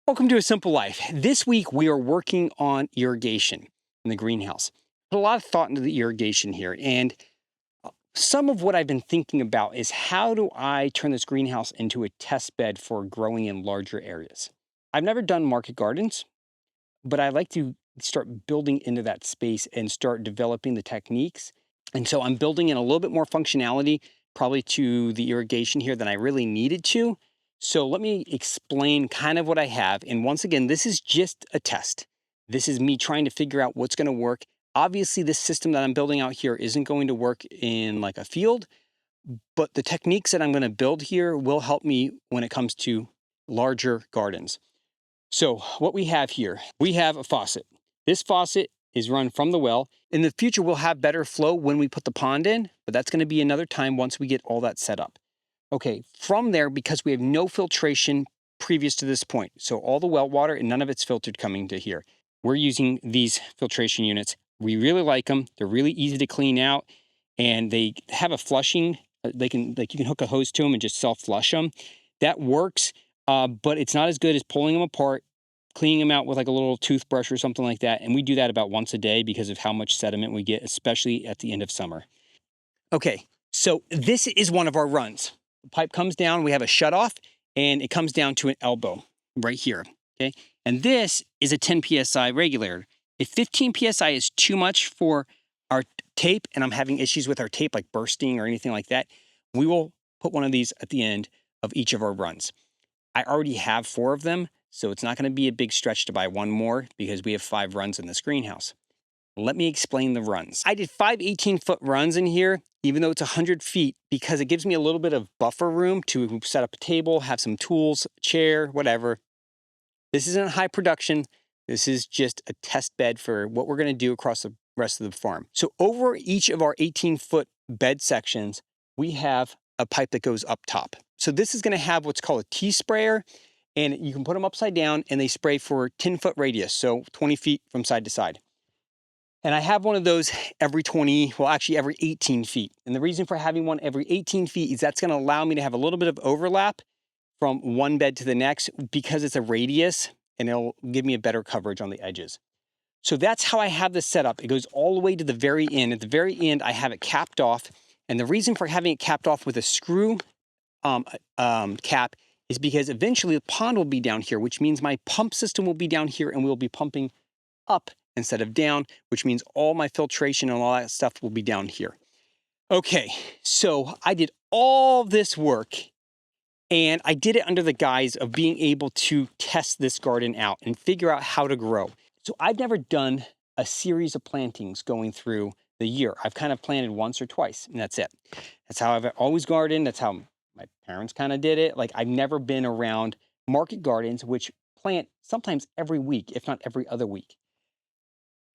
Welcome to A Simple Life. This week we are working on irrigation in the greenhouse. Put a lot of thought into the irrigation here, and some of what I've been thinking about is how do I turn this greenhouse into a test bed for growing in larger areas? I've never done market gardens, but I like to start building into that space and start developing the techniques. And so I'm building in a little bit more functionality probably to the irrigation here than I really needed to. So let me explain kind of what I have. And once again, this is just a test. This is me trying to figure out what's going to work. Obviously, this system that I'm building out here isn't going to work in like a field, but the techniques that I'm going to build here will help me when it comes to larger gardens. So what we have here, we have a faucet. This faucet is run from the well. In the future, we'll have better flow when we put the pond in, but that's going to be another time once we get all that set up. Okay, from there, because we have no filtration previous to this point, so all the well water and none of it's filtered coming to here, we're using these filtration units. We really like them. They're really easy to clean out, and they have a flushing. You can hook a hose to them and just self-flush them. That works, but it's not as good as pulling them apart, cleaning them out with like a little toothbrush or something like that, and we do that about once a day because of how much sediment we get, especially at the end of summer. Okay, so this is one of our runs. The pipe comes down, we have a shutoff, and it comes down to an elbow right here, okay? And this is a 10 PSI regulator. If 15 PSI is too much for our tape, and I'm having issues with our tape like bursting or anything like that, we will put one of these at the end of each of our runs. I already have 4 of them, so it's not gonna be a big stretch to buy one more because we have 5 runs in this greenhouse. Let me explain the runs. I did 5 18-foot runs in here, even though it's 100 feet, because it gives me a little bit of buffer room to set up a table, have some tools, chair, whatever. This isn't high production. This is just a test bed for what we're gonna do across the rest of the farm. So over each of our 18-foot bed sections, we have a pipe that goes up top. So this is gonna have what's called a T-sprayer, and you can put them upside down and they spray for 10-foot radius, so 20 feet from side to side. And I have one of those every 18 feet. And the reason for having one every 18 feet is that's going to allow me to have a little bit of overlap from one bed to the next because it's a radius, and it'll give me a better coverage on the edges. So that's how I have this set up. It goes all the way to the very end. At the very end, I have it capped off. And the reason for having it capped off with a screw cap is because eventually the pond will be down here, which means my pump system will be down here and we'll be pumping up instead of down, which means all my filtration and all that stuff will be down here. Okay, so I did all this work and I did it under the guise of being able to test this garden out and figure out how to grow. So I've never done a series of plantings going through the year. I've kind of planted once or twice and that's it. That's how I've always gardened. That's how my parents kind of did it. Like I've never been around market gardens, which plant sometimes every week, if not every other week.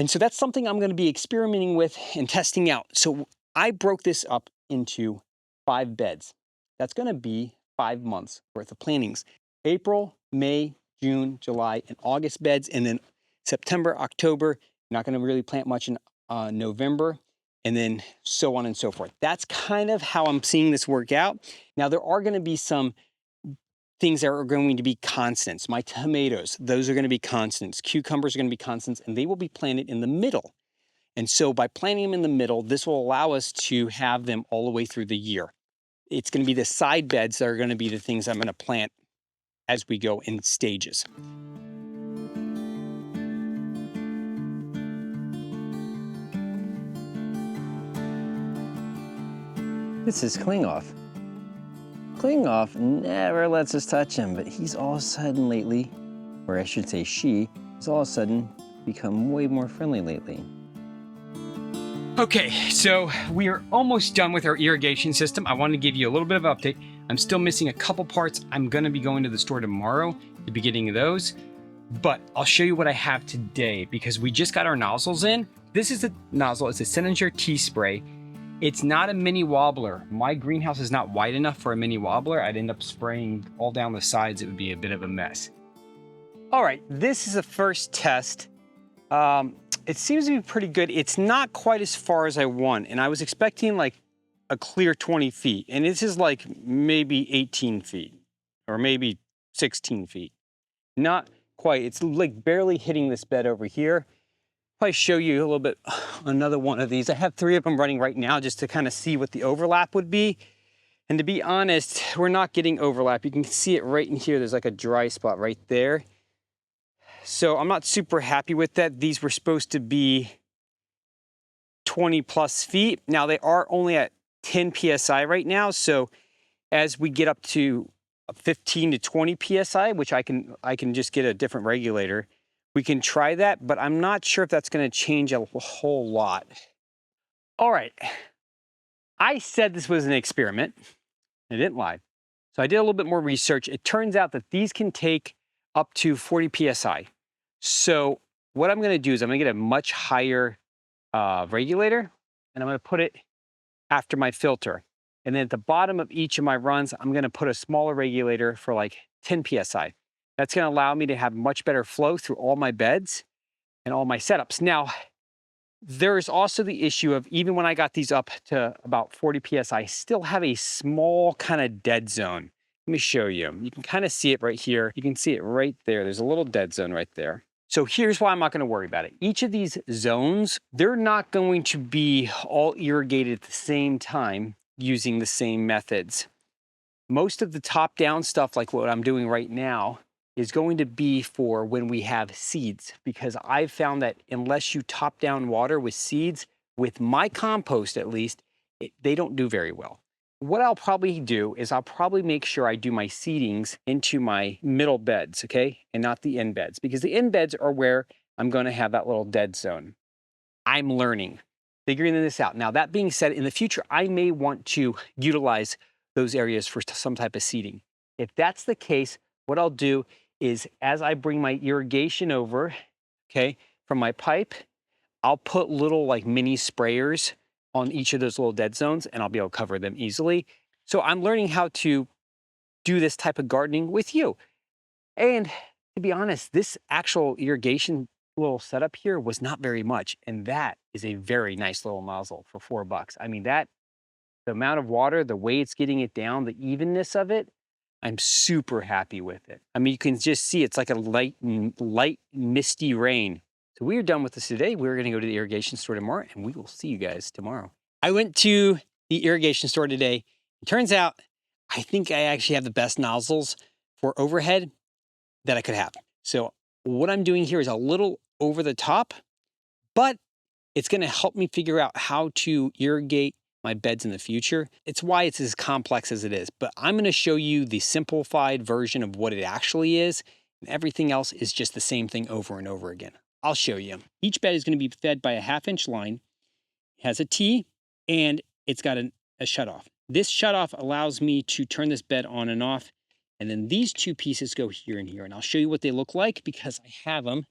And so that's something I'm going to be experimenting with and testing out. So I broke this up into 5 beds. That's going to be 5 months worth of plantings. April, May, June, July, and August beds. And then September, October, not going to really plant much in November. And then so on and so forth. That's kind of how I'm seeing this work out. Now, there are going to be some things that are going to be constants. My tomatoes, those are going to be constants. Cucumbers are going to be constants, and they will be planted in the middle. And so by planting them in the middle, this will allow us to have them all the way through the year. It's going to be the side beds that are going to be the things I'm going to plant as we go in stages. This is Klingoff. Klingoff never lets us touch him, but he's all of a sudden lately, or I should say she, has all of a sudden become way more friendly lately. Okay, so we are almost done with our irrigation system. I wanted to give you a little bit of an update. I'm still missing a couple parts. I'm gonna be going to the store tomorrow to be getting those, but I'll show you what I have today because we just got our nozzles in. This is the nozzle, it's a Senninger T-Spray. It's not a mini wobbler. My greenhouse is not wide enough for a mini wobbler. I'd end up spraying all down the sides. It would be a bit of a mess. All right, this is the first test. It seems to be pretty good. It's not quite as far as I want, and I was expecting like a clear 20 feet, and this is like maybe 18 feet or maybe 16 feet. Not quite, it's like barely hitting this bed over here. Probably show you a little bit, another one of these. I have 3 of them running right now just to kind of see what the overlap would be. And to be honest, we're not getting overlap. You can see it right in here. There's like a dry spot right there. So I'm not super happy with that. These were supposed to be 20 plus feet. Now they are only at 10 PSI right now. So as we get up to 15 to 20 PSI, which I can just get a different regulator, we can try that, but I'm not sure if that's going to change a whole lot. All right. I said this was an experiment. I didn't lie. So I did a little bit more research. It turns out that these can take up to 40 PSI. So what I'm going to do is I'm going to get a much higher regulator, and I'm going to put it after my filter. And then at the bottom of each of my runs, I'm going to put a smaller regulator for like 10 PSI. That's going to allow me to have much better flow through all my beds and all my setups. Now, there's also the issue of even when I got these up to about 40 PSI, I still have a small kind of dead zone. Let me show you. You can kind of see it right here. You can see it right there. There's a little dead zone right there. So here's why I'm not going to worry about it. Each of these zones, they're not going to be all irrigated at the same time using the same methods. Most of the top-down stuff, like what I'm doing right now, is going to be for when we have seeds, because I've found that unless you top down water with seeds, with my compost at least, they don't do very well. What I'll probably do is I'll probably make sure I do my seedings into my middle beds, okay? And not the end beds, because the end beds are where I'm going to have that little dead zone. I'm learning, figuring this out. Now, that being said, in the future, I may want to utilize those areas for some type of seeding. If that's the case, what I'll do is as I bring my irrigation over, okay, from my pipe, I'll put little like mini sprayers on each of those little dead zones, and I'll be able to cover them easily. So I'm learning how to do this type of gardening with you. And to be honest, this actual irrigation little setup here was not very much. And that is a very nice little nozzle for $4. I mean, the amount of water, the way it's getting it down, the evenness of it, I'm super happy with it. I mean, you can just see it's like a light, misty rain. So we are done with this today. We're going to go to the irrigation store tomorrow, and we will see you guys tomorrow. I went to the irrigation store today. It turns out I think I actually have the best nozzles for overhead that I could have. So what I'm doing here is a little over the top, but it's going to help me figure out how to irrigate my beds in the future. It's why it's as complex as it is, but I'm going to show you the simplified version of what it actually is. And everything else is just the same thing over and over again. I'll show you. Each bed is going to be fed by a 1/2-inch line. It has a T, and it's got a shutoff. This shutoff allows me to turn this bed on and off. And then these two pieces go here and here. And I'll show you what they look like because I have them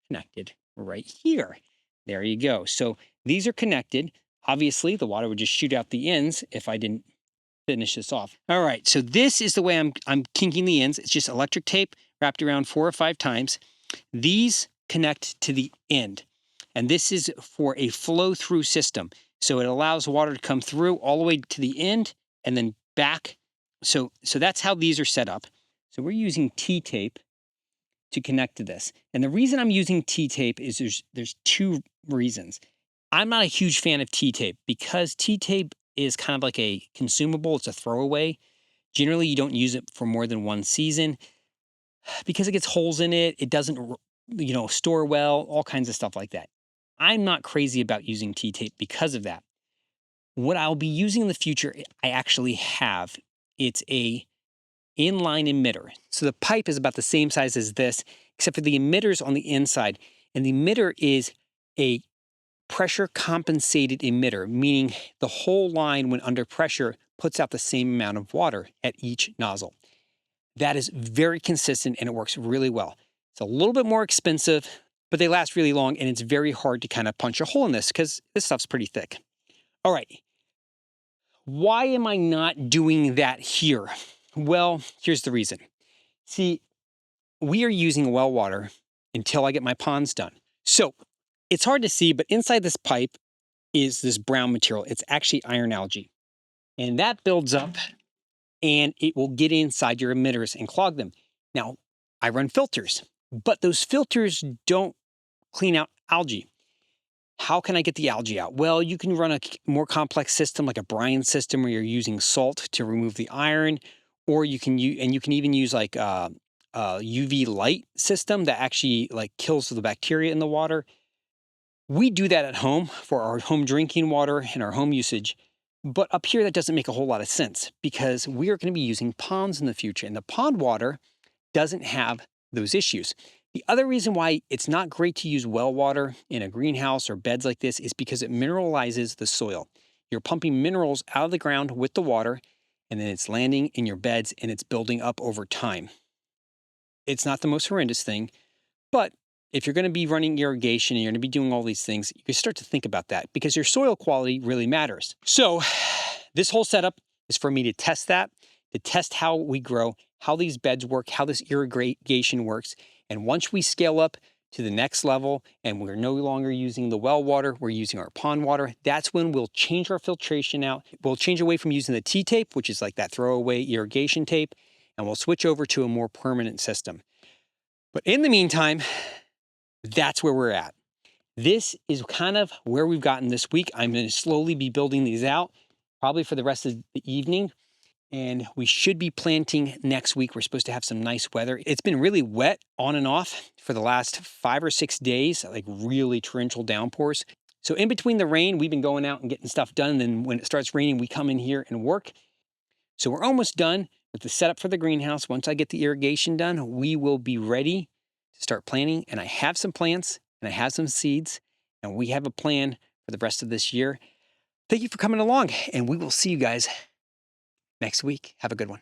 connected right here. There you go. So these are connected. Obviously, the water would just shoot out the ends if I didn't finish this off. All right, so this is the way I'm kinking the ends. It's just electric tape wrapped around 4 or 5 times. These connect to the end. And this is for a flow-through system. So it allows water to come through all the way to the end and then back. So that's how these are set up. So we're using T-tape to connect to this. And the reason I'm using T-tape is there's 2 reasons. I'm not a huge fan of T-tape because T-tape is kind of like a consumable. It's a throwaway. Generally, you don't use it for more than 1 season because it gets holes in it. It doesn't, store well, all kinds of stuff like that. I'm not crazy about using T-tape because of that. What I'll be using in the future, I actually have. It's a inline emitter. So the pipe is about the same size as this, except for the emitter's on the inside. And the emitter is a pressure compensated emitter, meaning the whole line, when under pressure, puts out the same amount of water at each nozzle. That is very consistent and it works really well. It's a little bit more expensive, but they last really long, and it's very hard to kind of punch a hole in this because this stuff's pretty thick. All right. Why am I not doing that here? Well, here's the reason. See, we are using well water until I get my ponds done. So it's hard to see, but inside this pipe is this brown material. It's actually iron algae. And that builds up and it will get inside your emitters and clog them. Now, I run filters. but those filters don't clean out algae. How can I get the algae out? Well, you can run a more complex system like a brine system where you're using salt to remove the iron, or you can use, and you can even use like a UV light system that actually like kills the bacteria in the water. We do that at home for our home drinking water and our home usage. But up here, that doesn't make a whole lot of sense because we are going to be using ponds in the future, and the pond water doesn't have those issues. The other reason why it's not great to use well water in a greenhouse or beds like this is because it mineralizes the soil. You're pumping minerals out of the ground with the water, and then it's landing in your beds and it's building up over time. It's not the most horrendous thing, but if you're going to be running irrigation and you're going to be doing all these things, you can start to think about that because your soil quality really matters. So this whole setup is for me to test that, to test how we grow, how these beds work, how this irrigation works. And once we scale up to the next level and we're no longer using the well water, we're using our pond water, that's when we'll change our filtration out. We'll change away from using the T-tape, which is like that throwaway irrigation tape, and we'll switch over to a more permanent system. But in the meantime, that's where we're at. This is kind of where we've gotten this week. I'm going to slowly be building these out, probably for the rest of the evening. And we should be planting next week. We're supposed to have some nice weather. It's been really wet on and off for the last 5 or 6 days, like really torrential downpours. So in between the rain, we've been going out and getting stuff done. And then when it starts raining, we come in here and work. So we're almost done with the setup for the greenhouse. Once I get the irrigation done, we will be ready to start planting. And I have some plants and I have some seeds, and we have a plan for the rest of this year. Thank you for coming along, and we will see you guys next week. Have a good one.